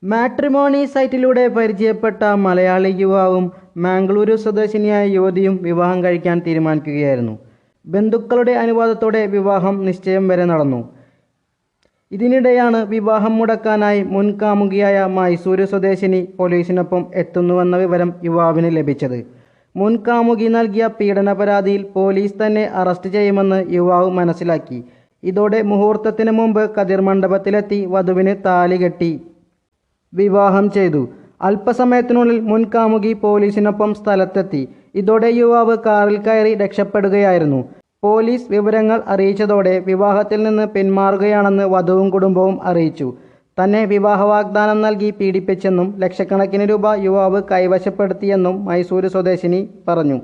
Matrimony സൈറ്റിലൂടെ പരിചയപ്പെട്ട മലയാളി യുവാവും മാംഗ്ലൂരു സ്വദേശിനിയായ യുവതിയും വിവാഹം കഴിക്കാൻ തീരുമാനിക്കുകയായിരുന്നു. ബന്ധുക്കളുടെ അനുവാദത്തോടെ വിവാഹം നിശ്ചയം വരെ നടന്നു. ഇതിനിടെയാണ് വിവാഹം മുടക്കാനായി മുൻ കാമുകിയായ മൈസൂരു സ്വദേശിനി പോലീസിനൊപ്പം എത്തുന്നുവെന്ന വിവരം യുവാവിന് ലഭിച്ചത്. മുൻ കാമുകി നൽകിയ പീഡന പരാതിയിൽ പോലീസ് തന്നെ അറസ്റ്റ് ചെയ്യുമെന്ന് യുവാവ് മനസ്സിലാക്കി. ഇതോടെ മുഹൂർത്തത്തിന് മുമ്പ് കതിർ മണ്ഡപത്തിലെത്തി വധുവിന് താലി കെട്ടി വിവാഹം ചെയ്തു. അല്പസമയത്തിനുള്ളിൽ മുൻ കാമുകി പോലീസിനൊപ്പം സ്ഥലത്തെത്തി. ഇതോടെ യുവാവ് കാറിൽ കയറി രക്ഷപ്പെടുകയായിരുന്നു. പോലീസ് വിവരങ്ങൾ അറിയിച്ചതോടെ വിവാഹത്തിൽ നിന്ന് പിന്മാറുകയാണെന്ന് വധുവും കുടുംബവും അറിയിച്ചു. തന്നെ വിവാഹ വാഗ്ദാനം നൽകി പീഡിപ്പിച്ചെന്നും ലക്ഷക്കണക്കിന് രൂപ യുവാവ് കൈവശപ്പെടുത്തിയെന്നും മൈസൂരു സ്വദേശിനി പറഞ്ഞു.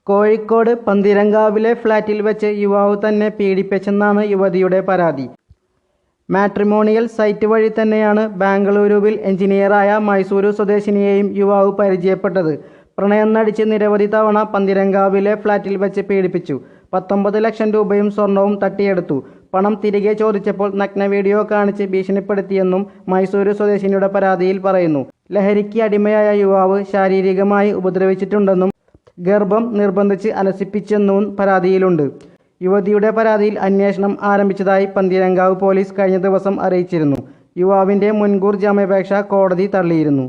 കോഴിക്കോട് പന്തീരങ്കാവിലെ ഫ്ളാറ്റിൽ വെച്ച് യുവാവ് തന്നെ പീഡിപ്പിച്ചെന്നാണ് യുവതിയുടെ പരാതി. മാട്രിമോണിയൽ സൈറ്റ് വഴി തന്നെയാണ് ബാംഗ്ലൂരുവിൽ എഞ്ചിനീയറായ മൈസൂരു സ്വദേശിനിയെയും യുവാവ് പരിചയപ്പെട്ടത്. പ്രണയം നടിച്ച് നിരവധി തവണ പന്തീരങ്കാവിലെ ഫ്ളാറ്റിൽ വെച്ച് പീഡിപ്പിച്ചു. 19 ലക്ഷം രൂപയും സ്വർണവും തട്ടിയെടുത്തു. പണം തിരികെ ചോദിച്ചപ്പോൾ നഗ്ന വീഡിയോ കാണിച്ച് ഭീഷണിപ്പെടുത്തിയെന്നും മൈസൂരു സ്വദേശിനിയുടെ പരാതിയിൽ പറയുന്നു. ലഹരിക്ക് അടിമയായ യുവാവ് ശാരീരികമായി ഉപദ്രവിച്ചിട്ടുണ്ടെന്നും ഗർഭം നിർബന്ധിച്ച് അലസിപ്പിച്ചെന്നും പരാതിയിലുണ്ട്. യുവതിയുടെ പരാതിയിൽ അന്വേഷണം ആരംഭിച്ചതായി പന്തീരങ്കാവ് പോലീസ് കഴിഞ്ഞ ദിവസം അറിയിച്ചിരുന്നു. യുവാവിൻ്റെ മുൻകൂർ ജാമ്യാപേക്ഷ കോടതി തള്ളിയിരുന്നു.